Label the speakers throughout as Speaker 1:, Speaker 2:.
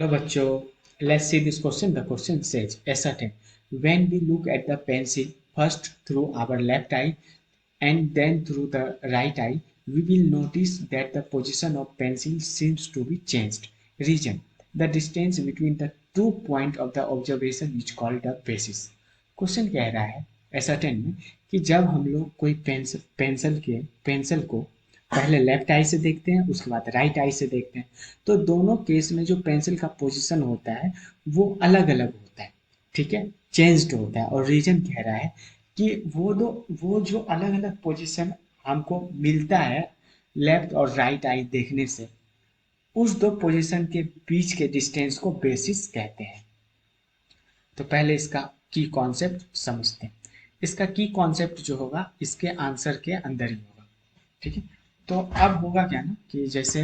Speaker 1: Hello bachcho, let's see this question. The question says, ascertain. When we look at the pencil first through our left eye and then through the right eye, we will notice that the position of pencil seems to be changed. Region. The distance between the 2 points of the observation is called the basis. Question कह रहा है ascertain में कि जब हम लोग कोई pencil को पहले लेफ्ट आई से देखते हैं, उसके बाद राइट आई से देखते हैं, तो दोनों केस में जो पेंसिल का पोजीशन होता है वो अलग अलग होता है। ठीक है, चेंज्ड होता है। और रीजन कह रहा है कि वो जो अलग अलग पोजीशन हमको मिलता है लेफ्ट और राइट आई देखने से, उस दो पोजीशन के बीच के डिस्टेंस को बेसिस कहते हैं। तो पहले इसका की कॉन्सेप्ट समझते हैं। इसका की कॉन्सेप्ट जो होगा इसके आंसर के अंदर ही होगा। ठीक है, तो अब होगा क्या ना कि जैसे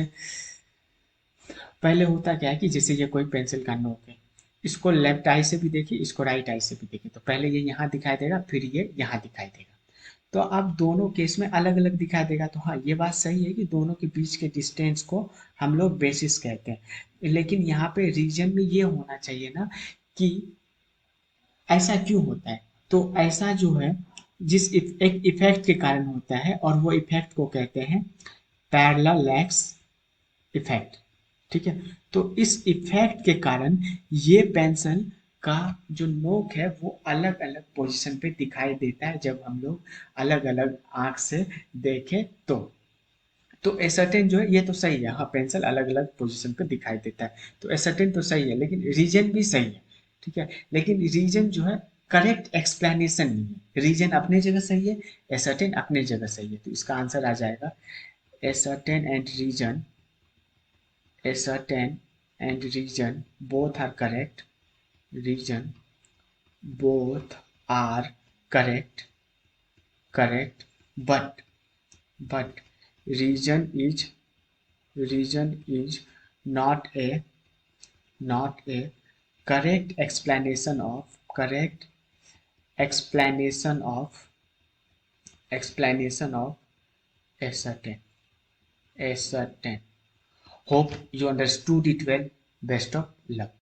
Speaker 1: पहले होता क्या है कि जैसे ये कोई पेंसिल का नोक है, इसको लेफ्ट आई से भी देखिए, इसको राइट आई से भी देखिए, तो पहले ये यहाँ दिखाई देगा, फिर ये यहाँ दिखाई देगा। तो अब दोनों केस में अलग अलग दिखाई देगा। तो हाँ, ये बात सही है कि दोनों के बीच के डिस्टेंस को हम लोग बेसिस कहते हैं। लेकिन यहाँ पे रीजन में ये होना चाहिए ना कि ऐसा क्यों होता है। तो ऐसा जो है एक इफेक्ट के कारण होता है, और वो इफेक्ट को कहते हैं पैरेलैक्स इफेक्ट। ठीक है, तो इस इफेक्ट के कारण ये पेंसिल का जो नोक है वो अलग अलग पोजीशन पे दिखाई देता है जब हम लोग अलग अलग आंख से देखें। तो एसर्टेन जो है ये तो सही है, हाँ पेंसिल अलग अलग पोजीशन पे दिखाई देता है, तो एसर्टेन तो सही है, लेकिन रीजन भी सही है। ठीक है, लेकिन रीजन जो है करेक्ट एक्सप्लेनेशन नहीं है। रीजन अपने जगह सही है, एसर्टेन अपने जगह सही है, तो इसका आंसर आ जाएगा ascertain and region. Ascertain and region both are correct. Region both are correct. Correct. But region is not a correct explanation of ascertain. Hope you understood it well. Best of luck.